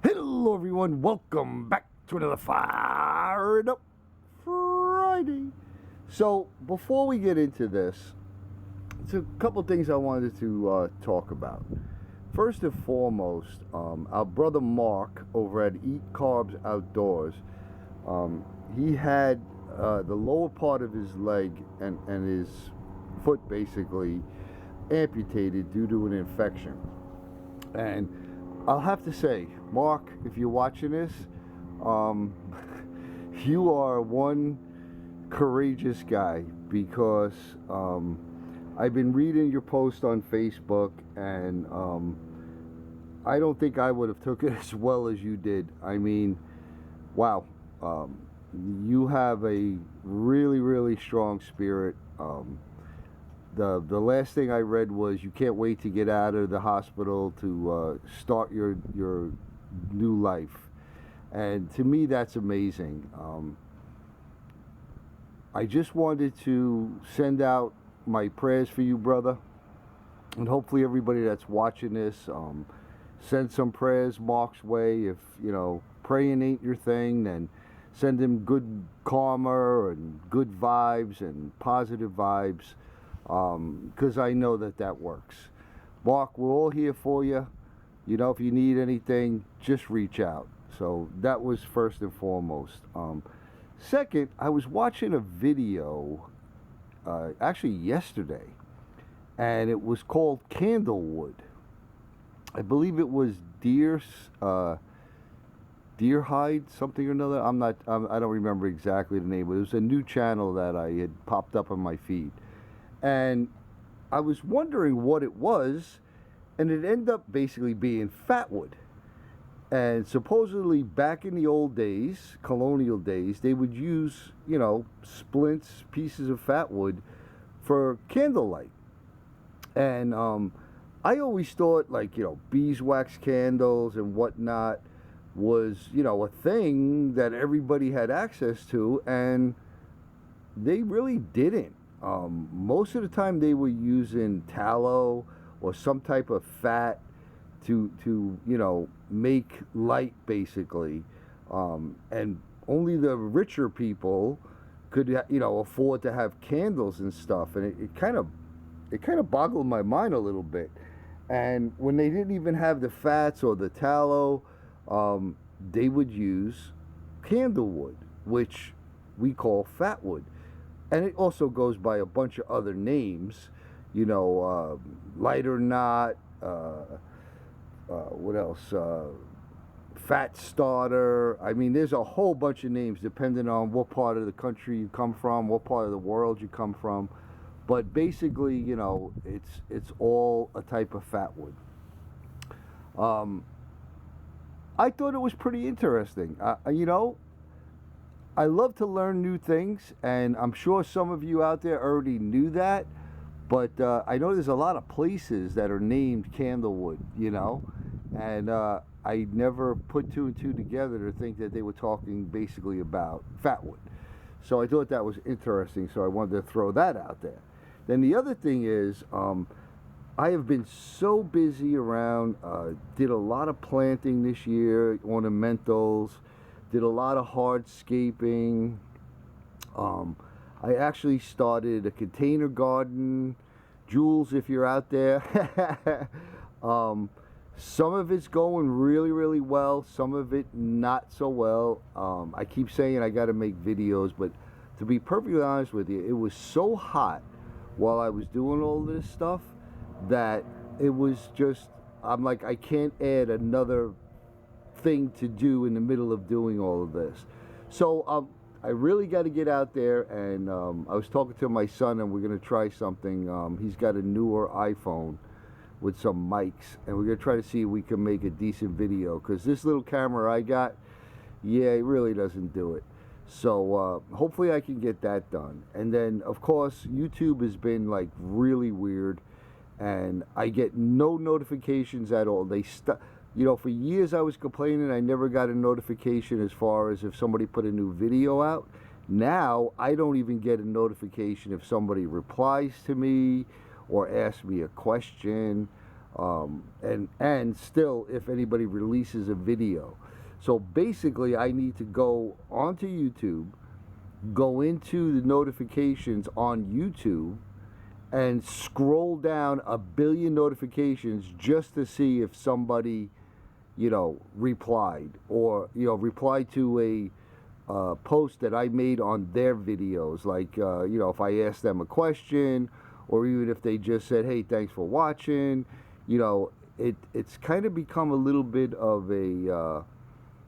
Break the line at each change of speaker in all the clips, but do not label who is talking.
Hello everyone, welcome back to another Fired Up Friday. So before we get into this, it's a couple things I wanted to talk about. First and foremost, our brother Mark over at Eat Carbs Outdoors, he had the lower part of his leg and his foot basically amputated due to an infection. And I'll have to say, Mark, if you're watching this, you are one courageous guy, because I've been reading your post on Facebook, and I don't think I would have took it as well as you did. I mean, wow, you have a really, really strong spirit. The last thing I read was you can't wait to get out of the hospital to start your new life, and to me that's amazing. I just wanted to send out my prayers for you, brother, and hopefully everybody that's watching this, send some prayers Mark's way. If praying ain't your thing, then send him good karma and good vibes and positive vibes. Because I know that works. Mark, we're all here for you. If you need anything, just reach out. So that was first and foremost. Second, I was watching a video, actually yesterday, and it was called Candlewood. I believe it was deer hide, something or another. I don't remember exactly the name, but it was a new channel that I had popped up on my feed. And I was wondering what it was, and it ended up basically being fatwood. And supposedly back in the old days, colonial days, they would use, splints, pieces of fatwood for candlelight. And I always thought, beeswax candles and whatnot was, a thing that everybody had access to, and they really didn't. Most of the time they were using tallow or some type of fat to make light, basically, and only the richer people could afford to have candles and stuff, and it kind of boggled my mind a little bit. And when they didn't even have the fats or the tallow, they would use candlewood, which we call fatwood. And it also goes by a bunch of other names, light or not, what else? Fat starter. I mean, there's a whole bunch of names depending on what part of the country you come from, what part of the world you come from. But basically, it's all a type of fatwood. I thought it was pretty interesting. I love to learn new things, and I'm sure some of you out there already knew that, but I know there's a lot of places that are named Candlewood, and I never put two and two together to think that they were talking basically about fatwood. So I thought that was interesting, so I wanted to throw that out there. Then the other thing is, I have been so busy around, did a lot of planting this year, ornamentals, did a lot of hardscaping. I actually started a container garden. Jules, if you're out there. Some of it's going really, really well. Some of it not so well. I keep saying I got to make videos, but to be perfectly honest with you, it was so hot while I was doing all this stuff that it was just, I'm like, I can't add another thing to do in the middle of doing all of this. So I really got to get out there, and I was talking to my son, and we're going to try something. He's got a newer iPhone with some mics, and we're going to try to see if we can make a decent video, because this little camera I got, yeah, it really doesn't do it. So hopefully I can get that done. And then, of course, YouTube has been like really weird, and I get no notifications at all. For years I was complaining I never got a notification as far as if somebody put a new video out. Now I don't even get a notification if somebody replies to me or ask me a question, and still if anybody releases a video. So basically I need to go onto YouTube, go into the notifications on YouTube, and scroll down a billion notifications just to see if somebody, replied, or, replied to a post that I made on their videos. Like, if I asked them a question, or even if they just said, hey, thanks for watching, it's kind of become a little bit of a,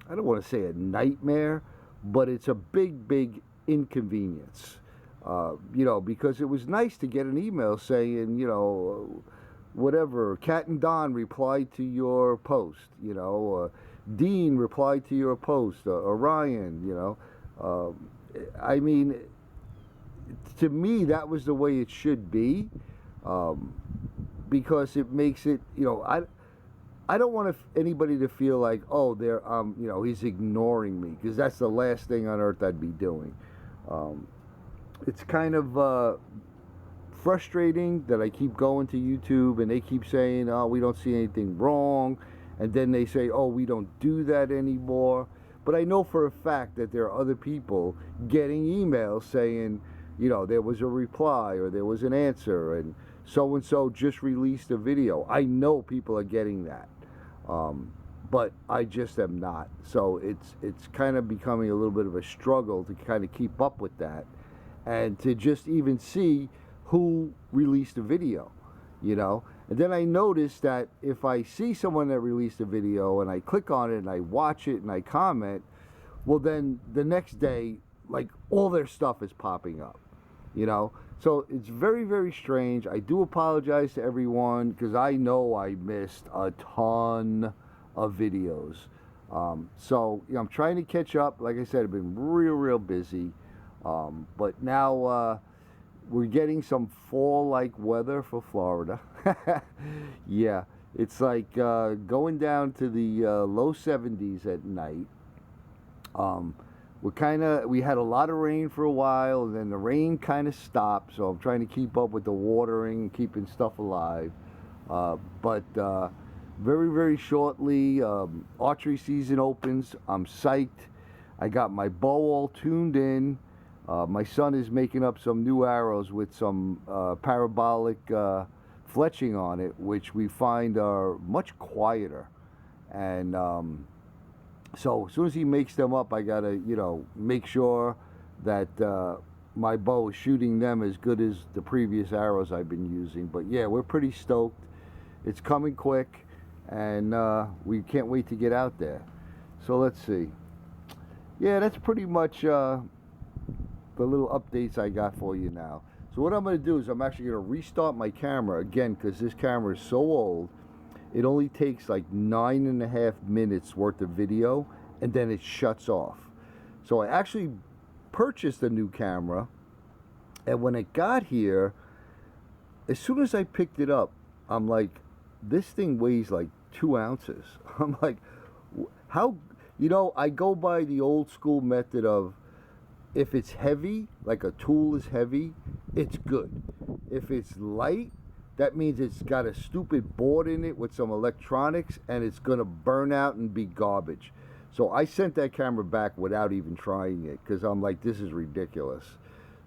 I don't want to say a nightmare, but it's a big, big inconvenience. Because it was nice to get an email saying, whatever, Cat and Don replied to your post, Dean replied to your post, Orion, I mean, to me, that was the way it should be, because it makes it, I don't want anybody to feel like, oh, he's ignoring me, because that's the last thing on earth I'd be doing. It's kind of frustrating that I keep going to YouTube and they keep saying, oh, we don't see anything wrong, and then they say, oh, we don't do that anymore. But I know for a fact that there are other people getting emails saying, there was a reply or there was an answer, and so just released a video. I know people are getting that, but I just am not. So it's kind of becoming a little bit of a struggle to kind of keep up with that, and to just even see who released a video, And then I noticed that if I see someone that released a video and I click on it and I watch it and I comment, well, then the next day, like, all their stuff is popping up, So it's very, very strange. I do apologize to everyone, because I know I missed a ton of videos. So I'm trying to catch up. Like I said, I've been real busy. But now we're getting some fall-like weather for Florida. Yeah, it's like going down to the low 70s at night. We had a lot of rain for a while, and then the rain kind of stopped, so I'm trying to keep up with the watering, keeping stuff alive. But very, very shortly, archery season opens. I'm psyched. I got my bow all tuned in. My son is making up some new arrows with some parabolic fletching on it, which we find are much quieter. And so as soon as he makes them up, I gotta, make sure that my bow is shooting them as good as the previous arrows I've been using. But yeah, we're pretty stoked. It's coming quick, and we can't wait to get out there. So let's see. Yeah, that's pretty much the little updates I got for you now. So what I'm going to do is I'm actually going to restart my camera again, because this camera is so old. It only takes like 9.5 minutes worth of video, and then it shuts off. So I actually purchased a new camera, and when it got here, as soon as I picked it up, I'm like, this thing weighs like 2 ounces. I'm like, how, I go by the old school method of, if it's heavy, like a tool is heavy, it's good. If it's light, that means it's got a stupid board in it with some electronics, and it's going to burn out and be garbage. So I sent that camera back without even trying it, because I'm like, this is ridiculous.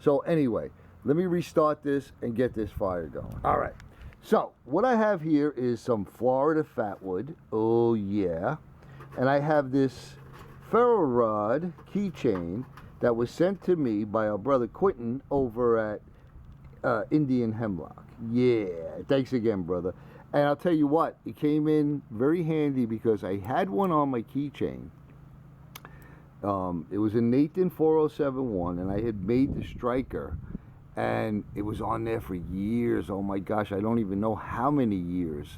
So anyway, let me restart this and get this fire going. All right. So what I have here is some Florida fatwood. Oh yeah. And I have this ferro rod keychain that was sent to me by our brother Quentin over at Indian Hemlock. Yeah, thanks again, brother. And I'll tell you what, it came in very handy, because I had one on my keychain. It was a Nathan 4071, and I had made the striker, and it was on there for years. Oh my gosh, I don't even know how many years.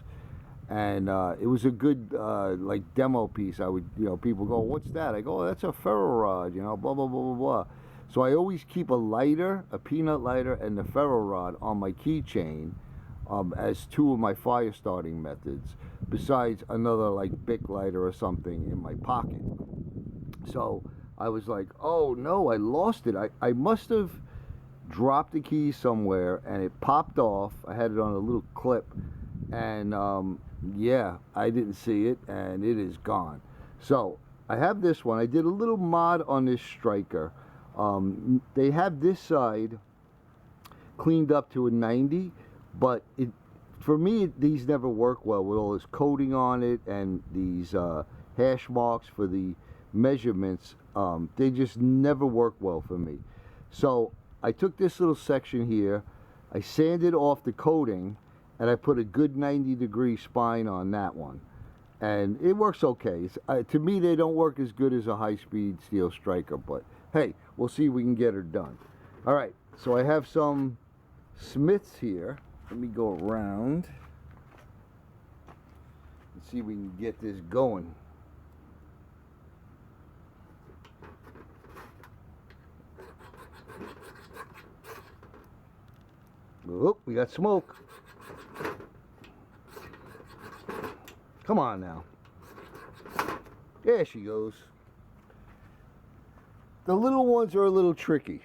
And it was a good like demo piece. I would, people go, what's that? I go, oh, that's a ferro rod, blah blah blah blah blah. So I always keep a lighter, a peanut lighter, and the ferro rod on my keychain as two of my fire starting methods, besides another like Bic lighter or something in my pocket. So I was like, oh no, I lost it. I must have dropped the key somewhere and it popped off. I had it on a little clip, and yeah, I didn't see it, and it is gone. So I have this one. I did a little mod on this striker. They have this side cleaned up to a 90, but for me, these never work well with all this coating on it and these hash marks for the measurements. They just never work well for me. So I took this little section here, I sanded off the coating, and I put a good 90-degree spine on that one. And it works okay. To me, they don't work as good as a high-speed steel striker, but hey, we'll see if we can get her done. All right, so I have some Smiths here. Let me go around and see if we can get this going. Oh, we got smoke. Come on now. There she goes. The little ones are a little tricky.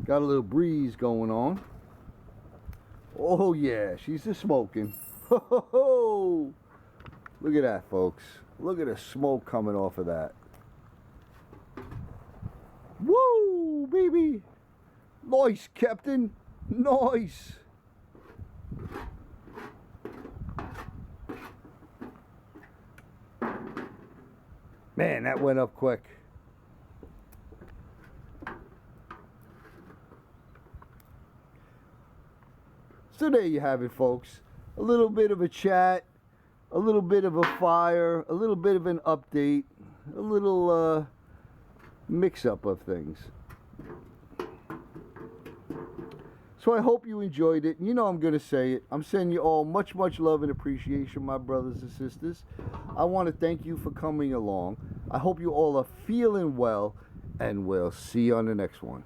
Got a little breeze going on. Oh yeah, she's just smoking. Ho ho ho! Look at that, folks. Look at the smoke coming off of that. Woo, baby! Nice, Captain. Nice. Man, that went up quick. So there you have it, folks. A little bit of a chat, a little bit of a fire, a little bit of an update, a little mix-up of things. So I hope you enjoyed it. And you know I'm going to say it. I'm sending you all much, much love and appreciation, my brothers and sisters. I want to thank you for coming along. I hope you all are feeling well, and we'll see you on the next one.